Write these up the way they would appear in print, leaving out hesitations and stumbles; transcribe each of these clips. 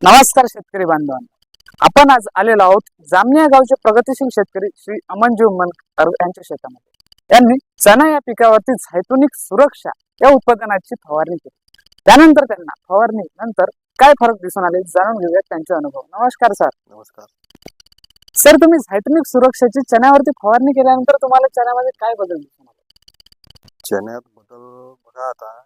नमस्कार शेतकरी बांधवांनो, आपण आज आलेलो आहोत जामनिया गावचे प्रगतिशील शेतकरी श्री अमनजी उमनकर यांच्या शेतामध्ये। यांनी चणा या पिकावरती झैतूनिक सुरक्षा या उत्पादनाची फवारणी केली। त्यानंतर त्यांना फवारणी नंतर काय फरक दिसून आले जाणून घेऊयात त्यांचे अनुभव। नमस्कार सर। नमस्कार सर, तुम्ही झैतूनिक सुरक्षेची चण्यावरती फवारणी केल्यानंतर तुम्हाला चण्यामध्ये काय बदल दिसून आले? चण्यात बदल बघा, आता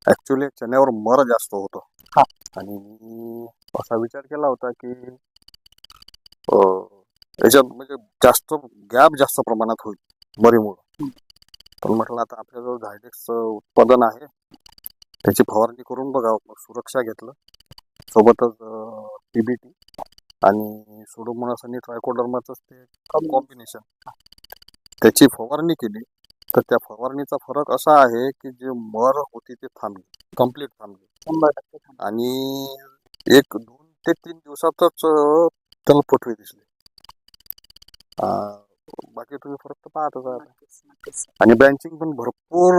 ऍक्च्युली चण्यावर मर जास्त होतो हा. आणि मी असा विचार केला होता की याच्यात म्हणजे जास्त गॅप जास्त प्रमाणात होईल मरीमुळे। पण म्हटलं आता आपल्याजवळ झायडेक्सचं उत्पादन आहे, त्याची फवारणी करून बघावं। मग सुरक्षा घेतलं, सोबतच टीबीटी आणि सुडोमोनास आणि ट्रायकोडर्माचं ते कॉम्बिनेशन, त्याची फवारणी केली। तर त्या फवारणीचा फरक असा आहे की जे मर होती ते थांबली, कम्प्लीट थांबली 100% थांबली. आणि 2 ते 3 दिवसातच त्याला फुटवे दिसले। बाकी तुम्ही फरक तर पाहतच आहात। नक्कीच, नक्कीच. आणि ब्रँचिंग पण भरपूर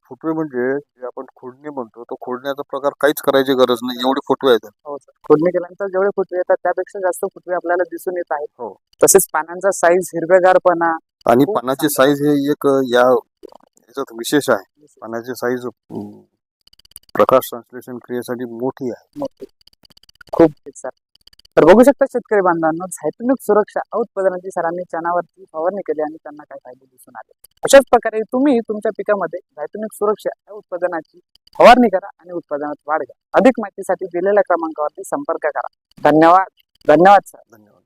फुटवे, म्हणजे जे आपण खोडणी म्हणतो तो खोडण्याचा प्रकार काहीच करायची गरज नाही, एवढे फुटवे आहेत। हो सर, खोडणी केल्यानंतर जेवढे फुटवे येतात त्यापेक्षा जास्त फुटवे आपल्याला दिसून येत आहेत। हो. तसेच पानांचा साईज, हिरवेगारपणा आणि खूप पानाची चांगला साईज हे एक याच्यात विशेष आहे। पानाची साईज प्रकाश संश्लेषण क्रियेसाठी मोठी आहे। मोठी, खूप सर। तर बघू शकता शेतकरी बांधवांनो, झैतूनिक सुरक्षा या उत्पादनाची सरांनी चणावरती फवारणी केली आणि त्यांना काय फायदे दिसून आले। अशाच प्रकारे तुम्ही तुमच्या पिकामध्ये झैतूनिक सुरक्षा या उत्पादनाची फवारणी करा आणि उत्पादनात वाढ घ्या। अधिक माहितीसाठी दिलेल्या क्रमांकावरती संपर्क करा। धन्यवाद। धन्यवाद सर। धन्यवाद।